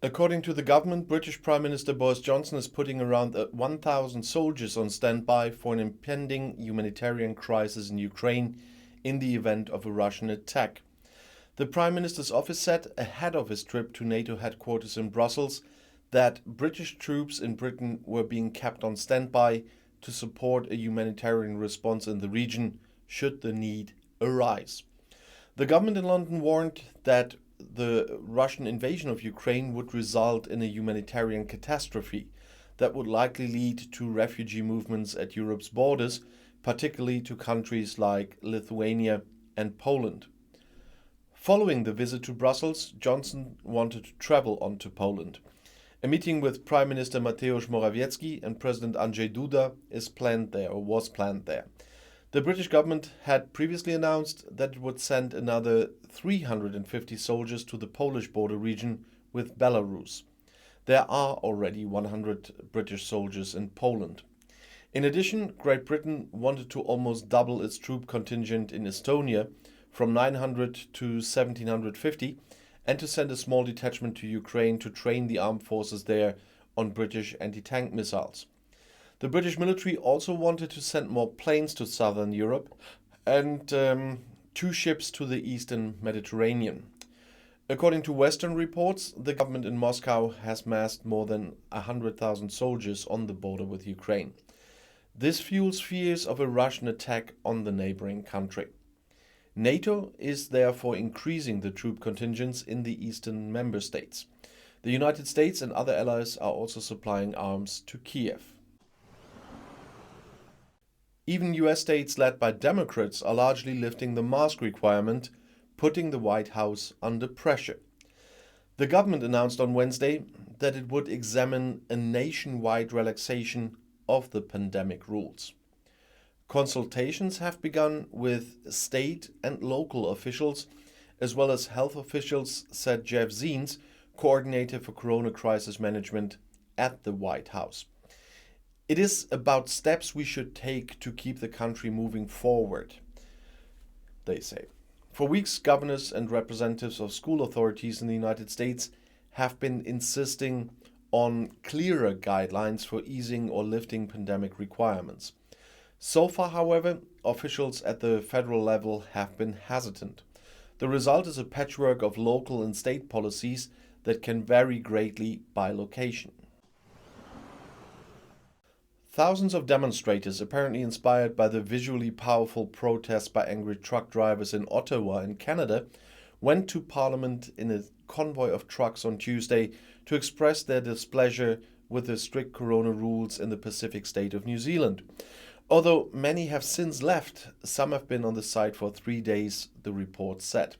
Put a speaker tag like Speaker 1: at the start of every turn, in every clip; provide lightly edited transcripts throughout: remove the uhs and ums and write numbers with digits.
Speaker 1: According to the government, British Prime Minister Boris Johnson is putting around 1,000 soldiers on standby for an impending humanitarian crisis in Ukraine in the event of a Russian attack. The Prime Minister's office said ahead of his trip to NATO headquarters in Brussels that British troops in Britain were being kept on standby to support a humanitarian response in the region should the need arise. The government in London warned that the Russian invasion of Ukraine would result in a humanitarian catastrophe that would likely lead to refugee movements at Europe's borders, particularly to countries like Lithuania and Poland. Following the visit to Brussels, Johnson wanted to travel on to Poland. A meeting with Prime Minister Mateusz Morawiecki and President Andrzej Duda was planned there. The British government had previously announced that it would send another 350 soldiers to the Polish border region with Belarus. There are already 100 British soldiers in Poland. In addition, Great Britain wanted to almost double its troop contingent in Estonia from 900 to 1,750 and to send a small detachment to Ukraine to train the armed forces there on British anti-tank missiles. The British military also wanted to send more planes to southern Europe and 2 ships to the eastern Mediterranean. According to Western reports, the government in Moscow has massed more than 100,000 soldiers on the border with Ukraine. This fuels fears of a Russian attack on the neighboring country. NATO is therefore increasing the troop contingents in the eastern member states. The United States and other allies are also supplying arms to Kiev. Even US states led by Democrats are largely lifting the mask requirement, putting the White House under pressure. The government announced on Wednesday that it would examine a nationwide relaxation of the pandemic rules. Consultations have begun with state and local officials, as well as health officials, said Jeff Zients, coordinator for corona crisis management at the White House. It is about steps we should take to keep the country moving forward, they say. For weeks, governors and representatives of school authorities in the United States have been insisting on clearer guidelines for easing or lifting pandemic requirements. So far, however, officials at the federal level have been hesitant. The result is a patchwork of local and state policies that can vary greatly by location. Thousands of demonstrators, apparently inspired by the visually powerful protests by angry truck drivers in Ottawa in Canada, went to Parliament in a convoy of trucks on Tuesday to express their displeasure with the strict corona rules in the Pacific state of New Zealand. Although many have since left, some have been on the site for 3 days, the report said.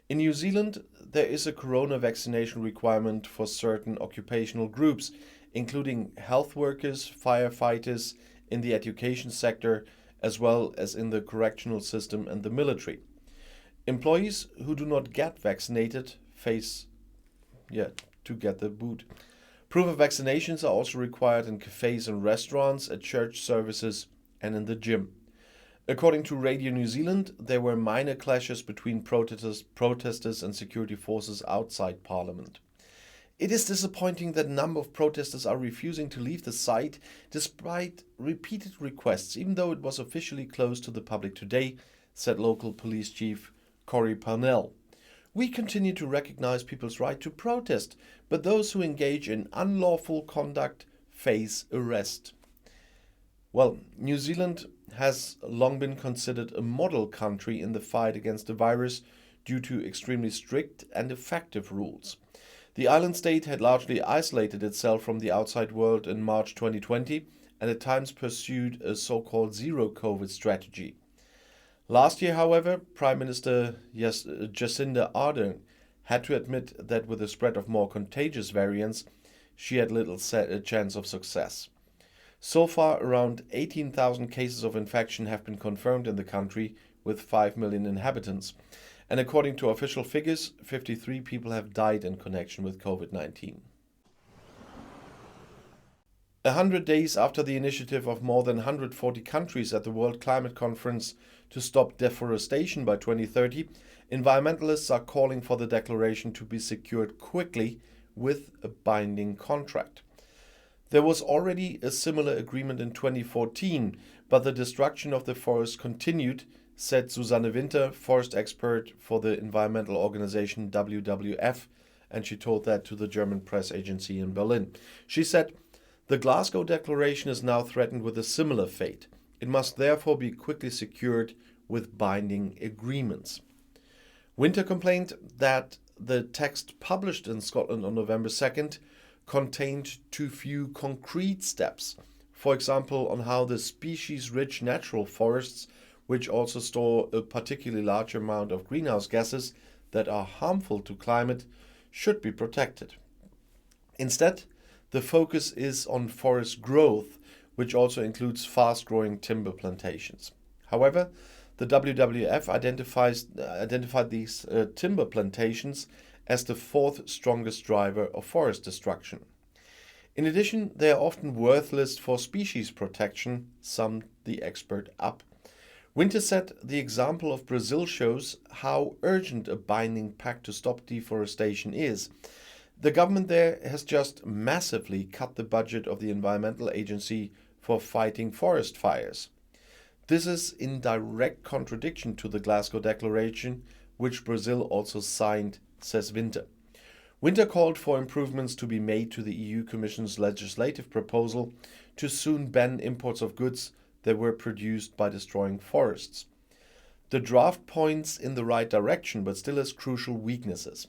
Speaker 1: In New Zealand, there is a corona vaccination requirement for certain occupational groups, including health workers, firefighters, in the education sector, as well as in the correctional system and the military. Employees who do not get vaccinated face to get the boot. Proof of vaccinations are also required in cafes and restaurants, at church services, and in the gym. According to Radio New Zealand, there were minor clashes between protesters and security forces outside Parliament. It is disappointing that a number of protesters are refusing to leave the site despite repeated requests, even though it was officially closed to the public today, said local police chief Corey Parnell. We continue to recognize people's right to protest, but those who engage in unlawful conduct face arrest. Well, New Zealand has long been considered a model country in the fight against the virus due to extremely strict and effective rules. The island state had largely isolated itself from the outside world in March 2020 and at times pursued a so-called zero-COVID strategy. Last year, however, Prime Minister Jacinda Ardern had to admit that with the spread of more contagious variants, she had little chance of success. So far, around 18,000 cases of infection have been confirmed in the country with 5 million inhabitants. And according to official figures, 53 people have died in connection with COVID-19. 100 days after the initiative of more than 140 countries at the World Climate Conference to stop deforestation by 2030, environmentalists are calling for the declaration to be secured quickly with a binding contract. There was already a similar agreement in 2014, but the destruction of the forest continued, said Susanne Winter, forest expert for the environmental organization WWF, and she told that to the German press agency in Berlin. She said, "The Glasgow Declaration is now threatened with a similar fate. It must therefore be quickly secured with binding agreements." Winter complained that the text published in Scotland on November 2nd contained too few concrete steps, for example, on how the species-rich natural forests, which also store a particularly large amount of greenhouse gases that are harmful to climate, should be protected. Instead, the focus is on forest growth, which also includes fast-growing timber plantations. However, the WWF identified these timber plantations as the fourth strongest driver of forest destruction. In addition, they are often worthless for species protection, summed the expert up. Winter said the example of Brazil shows how urgent a binding pact to stop deforestation is. The government there has just massively cut the budget of the Environmental Agency for fighting forest fires. This is in direct contradiction to the Glasgow Declaration, which Brazil also signed, says Winter. Winter called for improvements to be made to the EU Commission's legislative proposal to soon ban imports of goods that were produced by destroying forests. The draft points in the right direction, but still has crucial weaknesses.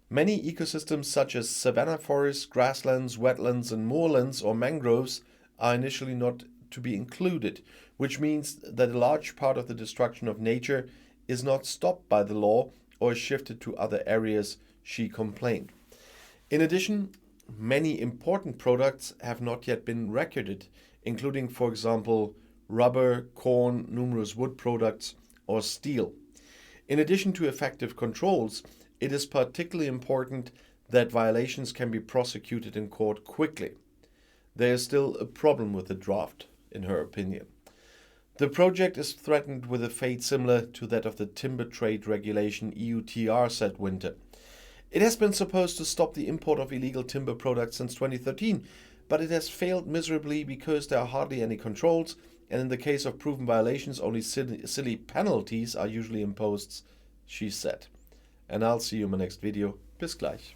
Speaker 1: Many ecosystems such as savanna forests, grasslands, wetlands and moorlands or mangroves are initially not to be included, which means that a large part of the destruction of nature is not stopped by the law or is shifted to other areas, she complained. In addition, many important products have not yet been recorded, including, for example, rubber, corn, numerous wood products, or steel. In addition to effective controls, it is particularly important that violations can be prosecuted in court quickly. There is still a problem with the draft, in her opinion. The project is threatened with a fate similar to that of the Timber Trade Regulation EUTR, said Winter. It has been supposed to stop the import of illegal timber products since 2013, but it has failed miserably because there are hardly any controls, and in the case of proven violations, only silly penalties are usually imposed, she said. And I'll see you in my next video. Bis gleich.